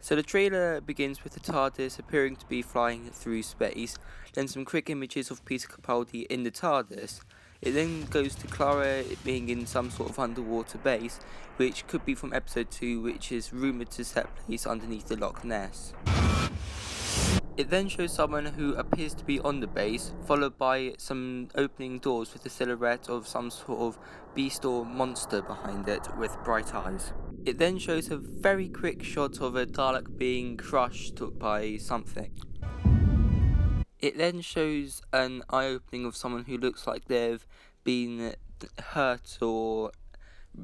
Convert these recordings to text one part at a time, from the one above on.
So the trailer begins with the TARDIS appearing to be flying through space, then some quick images of Peter Capaldi in the TARDIS. It then goes to Clara being in some sort of underwater base, which could be from episode 2, which is rumoured to set place underneath the Loch Ness. It then shows someone who appears to be on the base, followed by some opening doors with a silhouette of some sort of beast or monster behind it with bright eyes. It then shows a very quick shot of a Dalek being crushed by something. It then shows an eye opening of someone who looks like they've been hurt or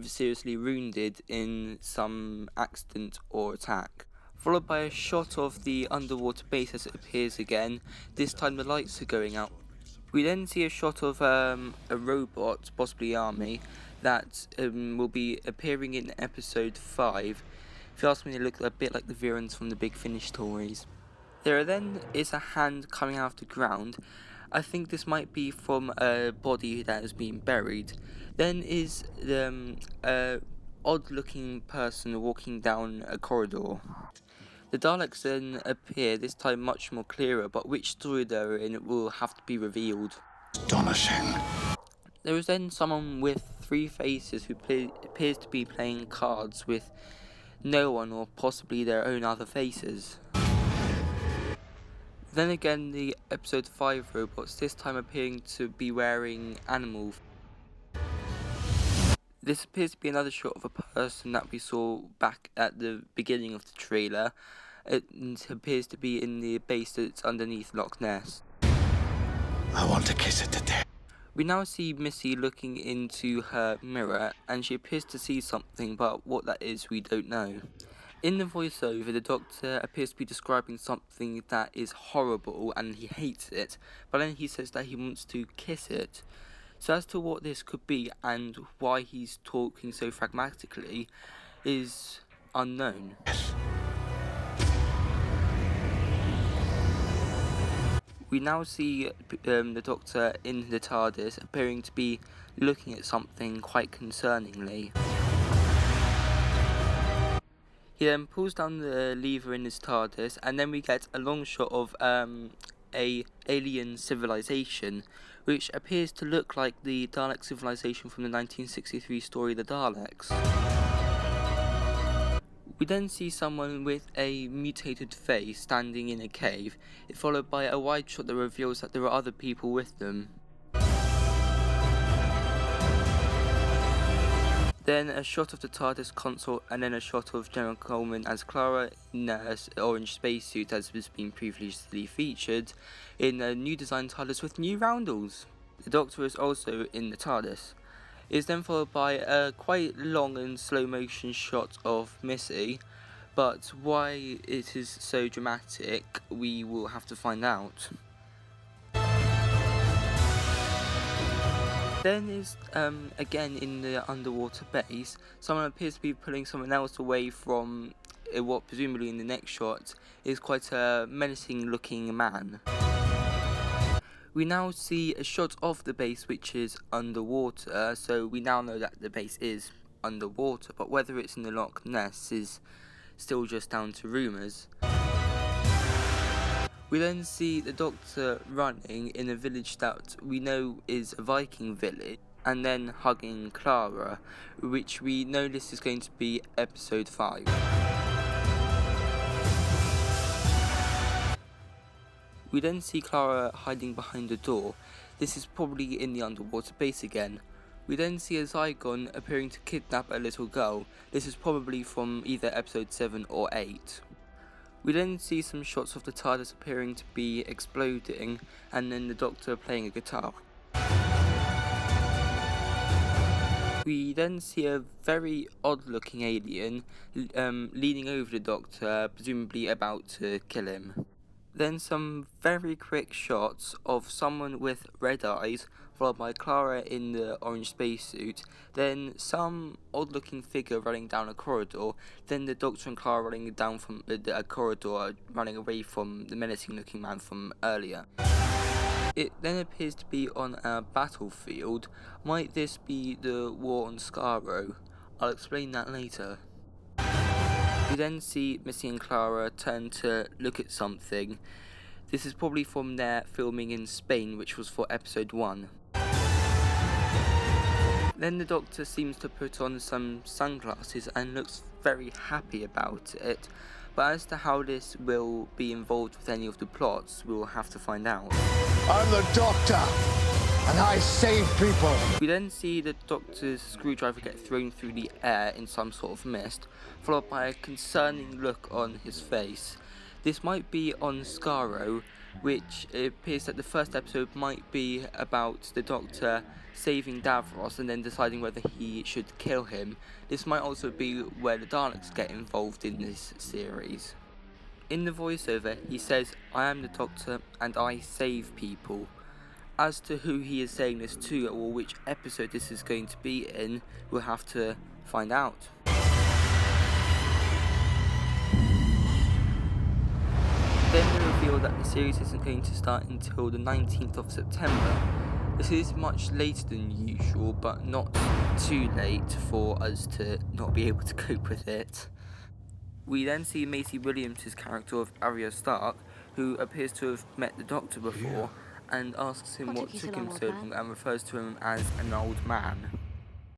seriously wounded in some accident or attack, followed by a shot of the underwater base as it appears again. This time the lights are going out. We then see a shot of a robot, possibly army, that will be appearing in episode 5. If you ask me, they look a bit like the Virans from the Big Finish stories. There then is a hand coming out of the ground. I think this might be from a body that has been buried. Then is a odd-looking person walking down a corridor. The Daleks then appear, this time much more clearer, but which story they're in will have to be revealed. Astonishing. There is then someone with 3 faces who appears to be playing cards with no one or possibly their own other faces. Then again the episode 5 robots, this time appearing to be wearing animal. This appears to be another shot of a person that we saw back at the beginning of the trailer. It appears to be in the base that's underneath Loch Ness. I want to kiss it to death. We now see Missy looking into her mirror and she appears to see something, but what that is we don't know. In the voiceover, the Doctor appears to be describing something that is horrible and he hates it, but then he says that he wants to kiss it. So as to what this could be and why he's talking so pragmatically is unknown. We now see the Doctor in the TARDIS appearing to be looking at something quite concerningly. He then pulls down the lever in his TARDIS, and then we get a long shot of a alien civilization, which appears to look like the Dalek civilization from the 1963 story The Daleks. We then see someone with a mutated face standing in a cave, followed by a wide shot that reveals that there are other people with them. Then a shot of the TARDIS console, and then a shot of Jenna Coleman as Clara in an orange spacesuit as has been previously featured, in a new design TARDIS with new roundels. The Doctor is also in the TARDIS. It is then followed by a quite long and slow motion shot of Missy, but why it is so dramatic we will have to find out. Then is, again in the underwater base, someone appears to be pulling someone else away from what presumably in the next shot is quite a menacing looking man. We now see a shot of the base which is underwater, so we now know that the base is underwater, but whether it's in the Loch Ness is still just down to rumours. We then see the Doctor running in a village that we know is a Viking village, and then hugging Clara, which we know this is going to be episode 5. We then see Clara hiding behind a door. This is probably in the underwater base again. We then see a Zygon appearing to kidnap a little girl. This is probably from either episode 7 or 8. We then see some shots of the TARDIS appearing to be exploding, and then the Doctor playing a guitar. We then see a very odd looking alien leaning over the Doctor, presumably about to kill him. Then some very quick shots of someone with red eyes, followed by Clara in the orange spacesuit, then some odd-looking figure running down a corridor, then the Doctor and Clara running down from a corridor, running away from the menacing-looking man from earlier. It then appears to be on a battlefield. Might this be the war on Skaro? I'll explain that later. We then see Missy and Clara turn to look at something. This is probably from their filming in Spain, which was for episode 1. Then the Doctor seems to put on some sunglasses and looks very happy about it, but as to how this will be involved with any of the plots, we'll have to find out. I'm the Doctor, and I save people. We then see the Doctor's screwdriver get thrown through the air in some sort of mist, followed by a concerning look on his face. This might be on Skaro, which it appears that the first episode might be about the Doctor saving Davros and then deciding whether he should kill him. This might also be where the Daleks get involved in this series. In the voiceover, he says, "I am the Doctor and I save people." As to who he is saying this to or which episode this is going to be in, we'll have to find out. Then they reveal that the series isn't going to start until the 19th of September. This is much later than usual, but not too late for us to not be able to cope with it. We then see Maisie Williams' character of Arya Stark, who appears to have met the Doctor before, and asks him what took him so long and refers to him as an old man.